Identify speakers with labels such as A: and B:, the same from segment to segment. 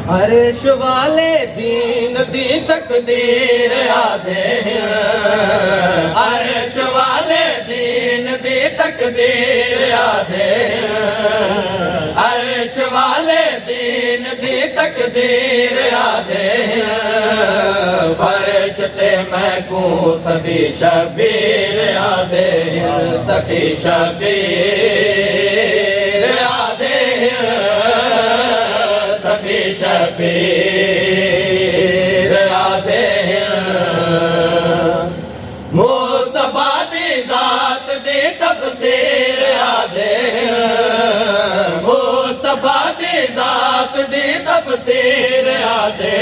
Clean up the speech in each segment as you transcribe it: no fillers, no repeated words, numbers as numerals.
A: अर्श वाले दीन दी तकदीर आधे अर्श वाले दीन दी तकदीर आधे अर्श वाले दीन दी तकदीर आधे फर्श ते मैं को सफी शबीर आधे सफी शबीर आधे सफी शबीर आधे मुस्तफा दी जात दी तफसीर आधे मुस्तफा दी जात दी तफसीर आधे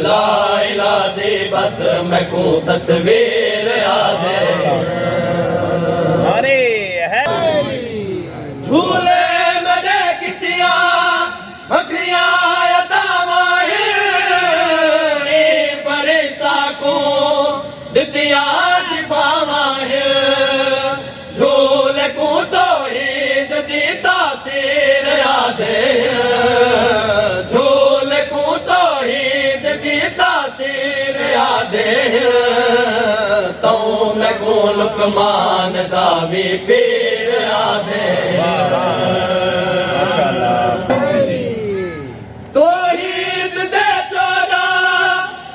A: ला इला दी बस मैं को तस्वीर आधे
B: अरे है
A: झूले मेरे कितिया बकरियां फरिश्ता को दितिया छिपावा है झूले को तो ईद दी तासीर आधे झूले को तो ईद दी तासीर आधे तो मैं को लुकमान दावी पीर आधे तो ईद दे चोरा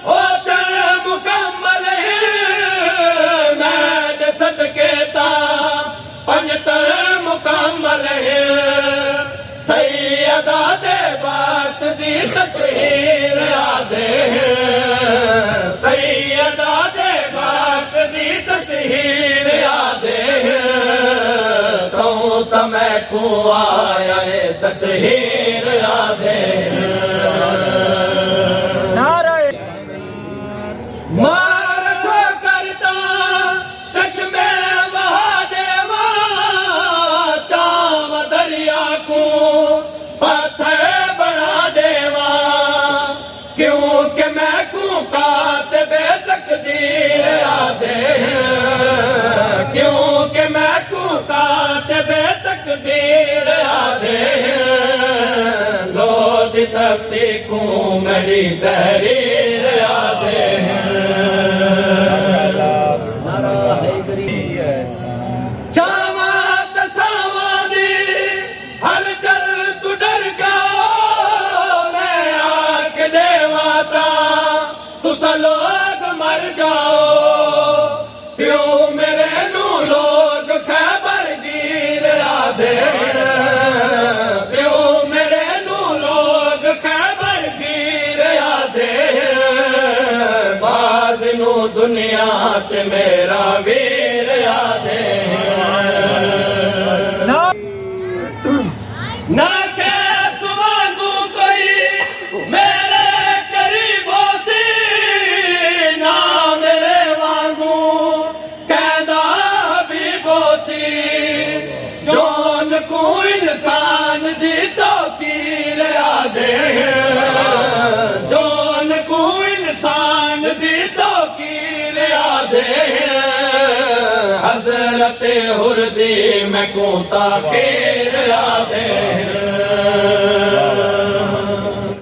A: ओ चर मुकम्मल है मैं दे सदके ता पंजतर मुकम्मल है सैयदा दे बात दी तस्वीर आधे सैयदा दे बात दी तस्वीर आधे तो तमै को आया है तकहीर आधे मार ठो करता चश्मे महादेवा चाव दरिया को पत्थर बना देवा क्योंकि मैं को कातिबे तकदीर आधे क्योंकि मैं को कातिबे तकदीर आधे लो दी तख्ती को मेरी तहरीर आधे चावा तसावा दी हलचल तू डर जाओ मैं आख देवाता तुसा लोग मर जाओ प्यो मेरे नू लोग खैबर गिर आधे प्यो मेरे नू लोग खैबर गिर आधे बाज नू दुनिया ते मेरा वीर आधे ना के सुवांगू कोई मेरे करीबों से ना मेरे वांगू कहदा हबीबों से जोन को इंसान दी तो कीर आधे जोन को इंसान दी तो कीर आधे हजरत हुरदी मैं को ताखीर आधे